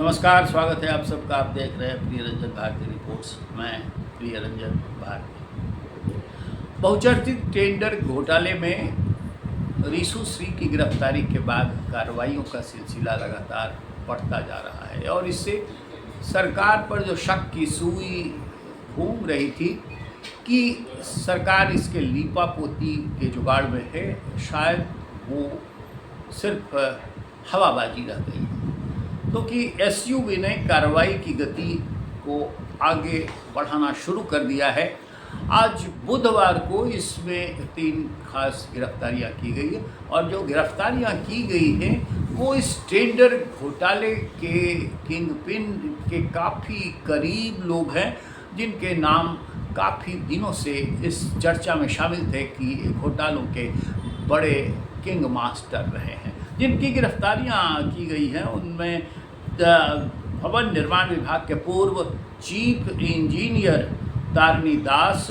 नमस्कार, स्वागत है आप सबका। आप देख रहे हैं प्रिय रंजन भारती रिपोर्ट्स। मैं प्रिय रंजन भारती। बहुचर्चित टेंडर घोटाले में रीशु श्री की गिरफ्तारी के बाद कार्रवाइयों का सिलसिला लगातार बढ़ता जा रहा है और इससे सरकार पर जो शक की सुई घूम रही थी कि सरकार इसके लीपापोती के जुगाड़ में है, शायद वो सिर्फ हवाबाजी रह गई। क्योंकि एसयूवी ने कार्रवाई की गति को आगे बढ़ाना शुरू कर दिया है। आज बुधवार को इसमें 3 खास गिरफ्तारियां की गई है और जो गिरफ्तारियां की गई हैं वो इस टेंडर घोटाले के किंग पिन के काफ़ी करीब लोग हैं, जिनके नाम काफ़ी दिनों से इस चर्चा में शामिल थे कि घोटालों के बड़े किंग मास्टर रहे हैं। जिनकी गिरफ्तारियां की गई हैं उनमें भवन निर्माण विभाग के पूर्व चीफ इंजीनियर तारिणी दास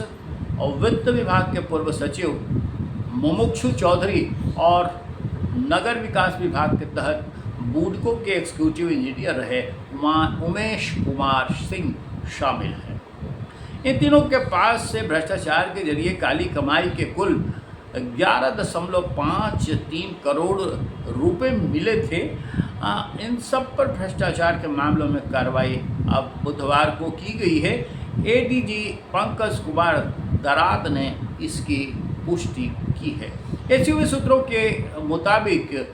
और वित्त विभाग के पूर्व सचिव मुमुक्षु चौधरी और नगर विकास विभाग के तहत बूडको के एग्जीक्यूटिव इंजीनियर रहे उमेश कुमार सिंह शामिल हैं। इन तीनों के पास से भ्रष्टाचार के जरिए काली कमाई के कुल 11.53 करोड़ रुपए मिले थे। इन सब पर भ्रष्टाचार के मामलों में कार्रवाई अब बुधवार को की गई है। एडीजी पंकज कुमार दराद ने इसकी पुष्टि की है। एसयूवी सूत्रों के मुताबिक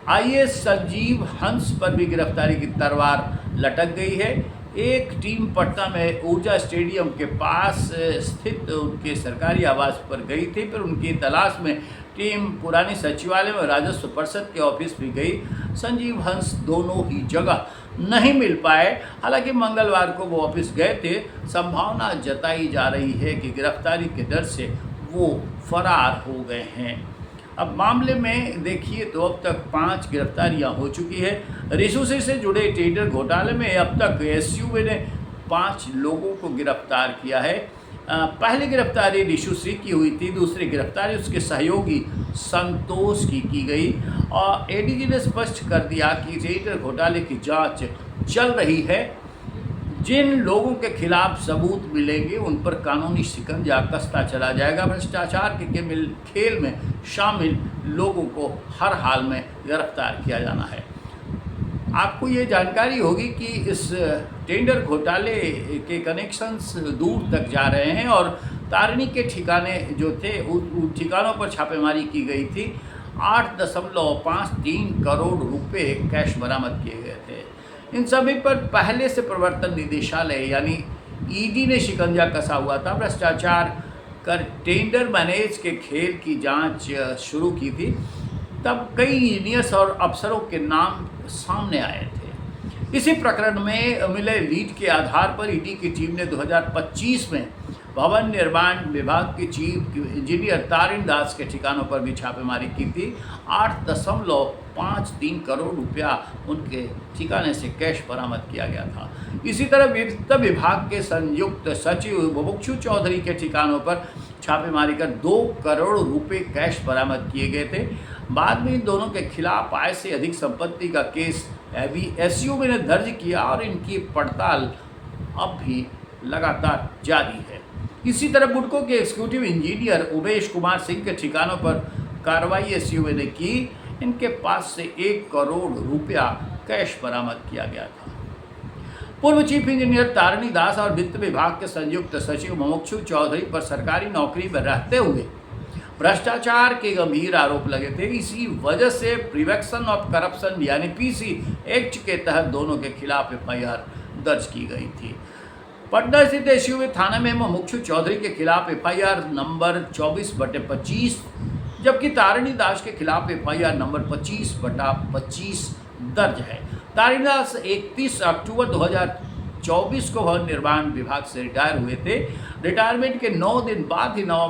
आईएएस संजीव हंस पर भी गिरफ्तारी की तलवार लटक गई है। एक टीम पटना में ऊर्जा स्टेडियम के पास स्थित उनके सरकारी आवास पर गई थी। फिर उनकी तलाश में टीम पुरानी सचिवालय में राजस्व परिषद के ऑफिस भी गई। संजीव हंस दोनों ही जगह नहीं मिल पाए। हालांकि मंगलवार को वो ऑफिस गए थे। संभावना जताई जा रही है कि गिरफ्तारी के डर से वो फरार हो गए हैं। अब मामले में देखिए तो अब तक 5 गिरफ्तारियां हो चुकी है। रीशु से जुड़े टेंडर घोटाले में अब तक एसयूवी ने 5 लोगों को गिरफ्तार किया है। पहली गिरफ्तारी रीशु श्री की हुई थी, दूसरी गिरफ्तारी उसके सहयोगी संतोष की गई और एडीजी ने स्पष्ट कर दिया कि टेंडर घोटाले की जांच चल रही है। जिन लोगों के खिलाफ सबूत मिलेंगे उन पर कानूनी शिकंजा कसता चला जाएगा। भ्रष्टाचार के खेल में शामिल लोगों को हर हाल में गिरफ्तार किया जाना है। आपको ये जानकारी होगी कि इस टेंडर घोटाले के कनेक्शंस दूर तक जा रहे हैं और तारिणी के ठिकाने जो थे उन ठिकानों पर छापेमारी की गई थी। 8.53 करोड़ रुपए कैश बरामद किए गए थे। इन सभी पर पहले से प्रवर्तन निदेशालय यानी ईडी ने शिकंजा कसा हुआ था। भ्रष्टाचार कर टेंडर मैनेज के खेल की जांच शुरू की थी। तब कई इंजीनियर्स और अफसरों के नाम सामने आए थे। इसी प्रकरण में मिले लीड के आधार पर ईडी की टीम ने 2025 में भवन निर्माण विभाग के चीफ इंजीनियर तारिणी दास के ठिकानों पर भी छापेमारी की थी। 8.53 करोड़ रुपया उनके ठिकाने से कैश बरामद किया गया था। इसी तरह वित्त विभाग के संयुक्त सचिव मुमुक्षु चौधरी के ठिकानों पर छापेमारी कर 2 करोड़ रुपए कैश बरामद किए गए थे। बाद में इन दोनों के खिलाफ आय से अधिक संपत्ति का केस अभी एसयूवी ने दर्ज किया और इनकी पड़ताल अब भी लगातार जारी है। इसी तरह बुडको के एग्जीक्यूटिव इंजीनियर उमेश कुमार सिंह के ठिकानों पर कार्रवाई एसयूवी ने की। इनके पास से 1 करोड़ रुपया कैश बरामद किया गया था। पूर्व चीफ इंजीनियर तारिणी दास और वित्त विभाग के संयुक्त सचिव मुमुक्षु चौधरी पर सरकारी नौकरी में रहते हुए भ्रष्टाचार के गंभीर आरोप लगे थे। इसी वजह से प्रिवेंशन ऑफ करप्शन यानी पीसी एक्ट के तहत दोनों के खिलाफ एफआईआर दर्ज की गई थी। पटना स्थित एसयूवी थाने में मुमुक्षु चौधरी के खिलाफ एफआईआर नंबर 24/25, जबकि तारिणी दास के खिलाफ एफआईआर नंबर 25/25 दर्ज है। तारिणी दास 31 अक्टूबर 2024 को भवन निर्माण विभाग से रिटायर हुए थे। रिटायरमेंट के 9 दिन बाद ही 9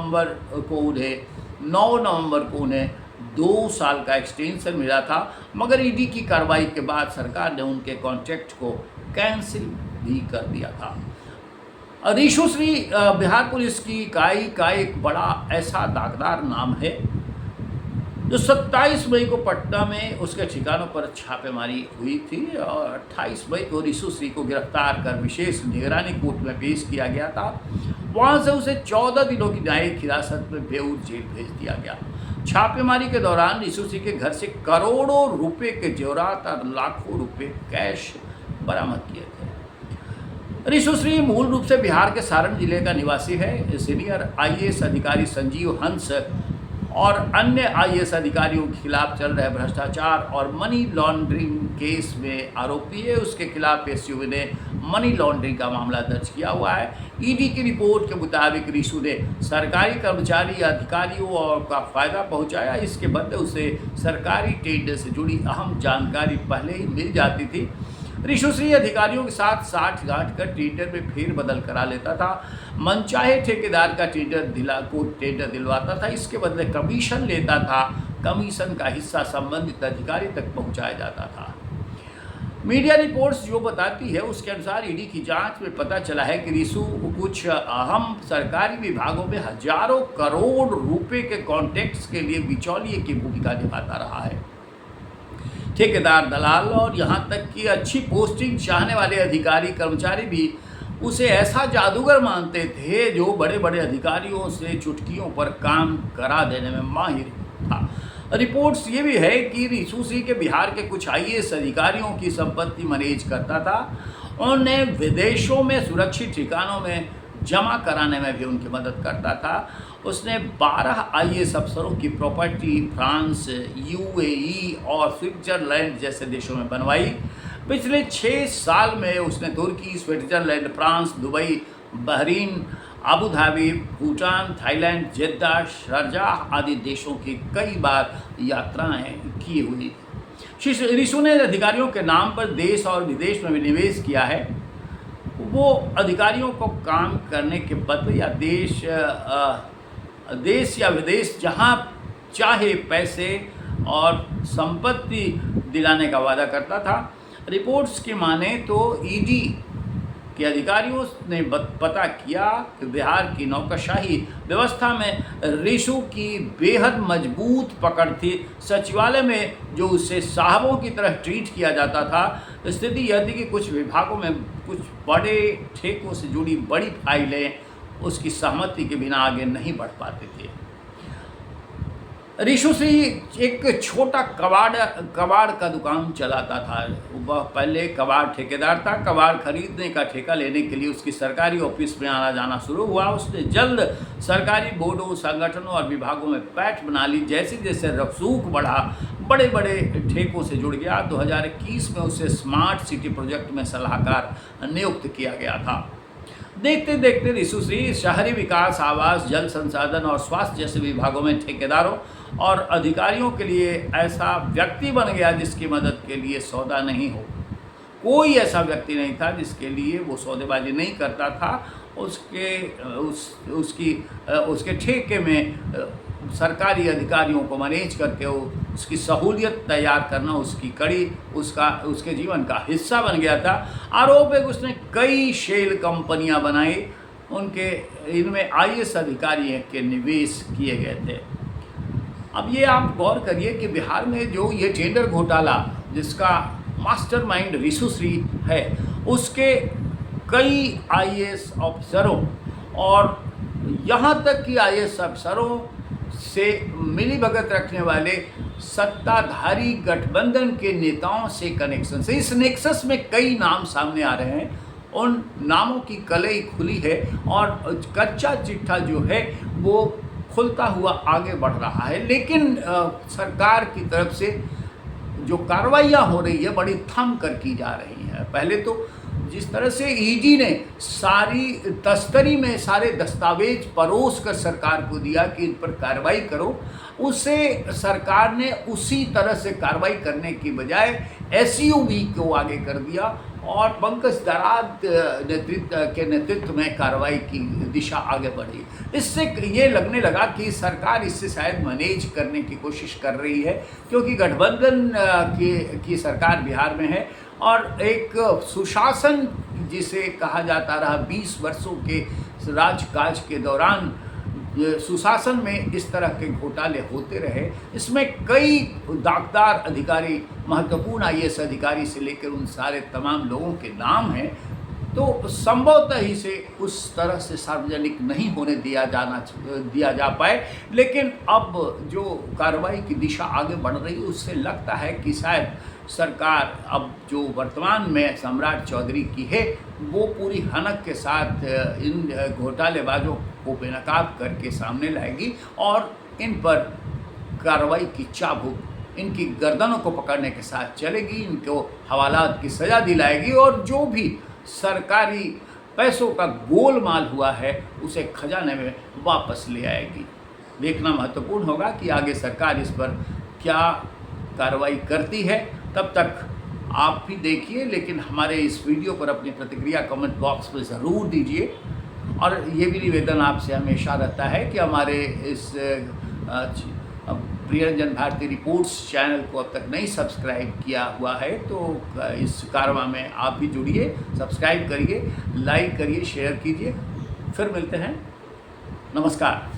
नवंबर को उन्हें 2 साल का एक्सटेंशन मिला था, मगर ईडी की कार्रवाई के बाद सरकार ने उनके कॉन्ट्रैक्ट को कैंसिल भी कर दिया था। रीशु श्री बिहार पुलिस की इकाई का एक बड़ा ऐसा दागदार नाम है जो 27 मई को पटना में उसके ठिकानों पर छापेमारी हुई थी और 28 मई को रिशु श्री को गिरफ्तार कर विशेष निगरानी कोर्ट में पेश किया गया था। वहां से उसे 14 दिनों की न्यायिक हिरासत में बेऊर जेल भेज दिया गया। छापेमारी के दौरान रिशु श्री के घर से करोड़ों रुपए के जेवरात और लाखों रुपए कैश बरामद किए थे। रिशु श्री मूल रूप से बिहार के सारण जिले का निवासी है। सीनियर आईएएस अधिकारी संजीव हंस और अन्य आईएएस अधिकारियों के खिलाफ चल रहे भ्रष्टाचार और मनी लॉन्ड्रिंग केस में आरोपी है। उसके खिलाफ एसयूवी ने मनी लॉन्ड्रिंग का मामला दर्ज किया हुआ है। ईडी की रिपोर्ट के मुताबिक रिशु ने सरकारी कर्मचारी या अधिकारियों और का फायदा पहुंचाया। इसके बदले उसे सरकारी टेंडर से जुड़ी अहम जानकारी पहले ही मिल जाती थी। रिशु श्री अधिकारियों के साथ साठ गांठ कर टेंडर में फेरबदल करा लेता था। मनचाहे ठेकेदार का टेंडर दिलवाता था। इसके बदले कमीशन लेता था। कमीशन का हिस्सा संबंधित अधिकारी तक पहुंचाया जाता था। मीडिया रिपोर्ट्स जो बताती है उसके अनुसार ईडी की जांच में पता चला है कि रिशु कुछ अहम सरकारी विभागों में हजारों करोड़ रुपए के कॉन्ट्रैक्ट्स के लिए बिचौलिए की भूमिका निभाता रहा है। ठेकेदार, दलाल और यहाँ तक कि अच्छी पोस्टिंग चाहने वाले अधिकारी कर्मचारी भी उसे ऐसा जादूगर मानते थे जो बड़े बड़े अधिकारियों से चुटकियों पर काम करा देने में माहिर था। रिपोर्ट्स ये भी है कि रिशु श्री के बिहार के कुछ आईएएस अधिकारियों की संपत्ति मैनेज करता था। उन्हें विदेशों में सुरक्षित ठिकानों में जमा कराने में भी उनकी मदद करता था। उसने 12 आईएएस अफसरों की प्रॉपर्टी फ्रांस, यूएई और स्विट्जरलैंड जैसे देशों में बनवाई। पिछले 6 साल में उसने तुर्की, Switzerland, France, Dubai, Bahrain, Abu Dhabi, Bhutan, Thailand, Jeddah, Sharjah आदि देशों की कई बार यात्राएं की हुई। रिशु ने अधिकारियों के नाम पर देश और विदेश में भी निवेश किया है। वो अधिकारियों को काम करने के बदले या देश या विदेश जहाँ चाहे पैसे और संपत्ति दिलाने का वादा करता था। रिपोर्ट्स की माने तो ईडी के अधिकारियों ने पता किया कि बिहार की नौकरशाही व्यवस्था में रिशु की बेहद मजबूत पकड़ थी। सचिवालय में जो उसे साहबों की तरह ट्रीट किया जाता था। स्थिति यह थी कि कुछ विभागों में कुछ बड़े ठेकों से जुड़ी बड़ी फाइलें उसकी सहमति के बिना आगे नहीं बढ़ पाते थे। रिशु श्री एक छोटा कबाड़ का दुकान चलाता था। वह पहले कबाड़ ठेकेदार था। कबाड़ खरीदने का ठेका लेने के लिए उसकी सरकारी ऑफिस में आना जाना शुरू हुआ। उसने जल्द सरकारी बोर्डों, संगठनों और विभागों में पैठ बना ली। जैसे जैसे रसूख बढ़ा, बड़े बड़े ठेकों से जुड़ गया। 2021 में उसे स्मार्ट सिटी प्रोजेक्ट में सलाहकार नियुक्त किया गया था। देखते देखते रिशु श्री शहरी विकास, आवास, जल संसाधन और स्वास्थ्य जैसे विभागों में ठेकेदारों और अधिकारियों के लिए ऐसा व्यक्ति बन गया जिसकी मदद के लिए सौदा नहीं हो। कोई ऐसा व्यक्ति नहीं था जिसके लिए वो सौदेबाजी नहीं करता था। उसके ठेके में सरकारी अधिकारियों को मैनेज करके उसकी सहूलियत तैयार करना उसके जीवन का हिस्सा बन गया था। आरोप है कि उसने कई शेल कंपनियां बनाई। इनमें आईएएस अधिकारी के निवेश किए गए थे। अब ये आप गौर करिए कि बिहार में जो ये टेंडर घोटाला जिसका मास्टरमाइंड रिशु श्री है, उसके कई आईएएस अफसरों और यहाँ तक कि आईएएस अफसरों से मिलीभगत रखने वाले सत्ताधारी गठबंधन के नेताओं से कनेक्शन से, इस नेक्सस में कई नाम सामने आ रहे हैं। उन नामों की कलई खुली है और कच्चा चिट्ठा जो है वो खुलता हुआ आगे बढ़ रहा है। लेकिन सरकार की तरफ से जो कार्रवाइयाँ हो रही है बड़ी थम कर की जा रही है। पहले तो जिस तरह से ईडी ने सारी तस्करी में सारे दस्तावेज परोस कर सरकार को दिया कि इन पर कार्रवाई करो, उसे सरकार ने उसी तरह से कार्रवाई करने की बजाय एसयूवी को आगे कर दिया और पंकज दराद के नेतृत्व में कार्रवाई की दिशा आगे बढ़ी। इससे ये लगने लगा कि सरकार इससे शायद मैनेज करने की कोशिश कर रही है, क्योंकि गठबंधन की सरकार बिहार में है और एक सुशासन जिसे कहा जाता रहा 20 वर्षों के राजकाज के दौरान ये सुशासन में इस तरह के घोटाले होते रहे, इसमें कई दागदार अधिकारी, महत्वपूर्ण आईएएस अधिकारी से लेकर उन सारे तमाम लोगों के नाम हैं, तो संभवतः ही से उस तरह से सार्वजनिक नहीं होने दिया जा पाए। लेकिन अब जो कार्रवाई की दिशा आगे बढ़ रही है, उससे लगता है कि शायद सरकार अब जो वर्तमान में सम्राट चौधरी की है, वो पूरी हनक के साथ इन घोटालेबाजों को बेनकाब करके सामने लाएगी और इन पर कार्रवाई की चाबुक इनकी गर्दनों को पकड़ने के साथ चलेगी, इनको हवालात की सज़ा दिलाएगी और जो भी सरकारी पैसों का गोलमाल हुआ है उसे खजाने में वापस ले आएगी। देखना महत्वपूर्ण होगा कि आगे सरकार इस पर क्या कार्रवाई करती है। तब तक आप भी देखिए, लेकिन हमारे इस वीडियो पर अपनी प्रतिक्रिया कमेंट बॉक्स में ज़रूर दीजिए। और ये भी निवेदन आपसे हमेशा रहता है कि हमारे इस प्रियरंजन भारती रिपोर्ट्स चैनल को अब तक नहीं सब्सक्राइब किया हुआ है तो इस कारवां में आप भी जुड़िए, सब्सक्राइब करिए, लाइक करिए, शेयर कीजिए। फिर मिलते हैं। नमस्कार।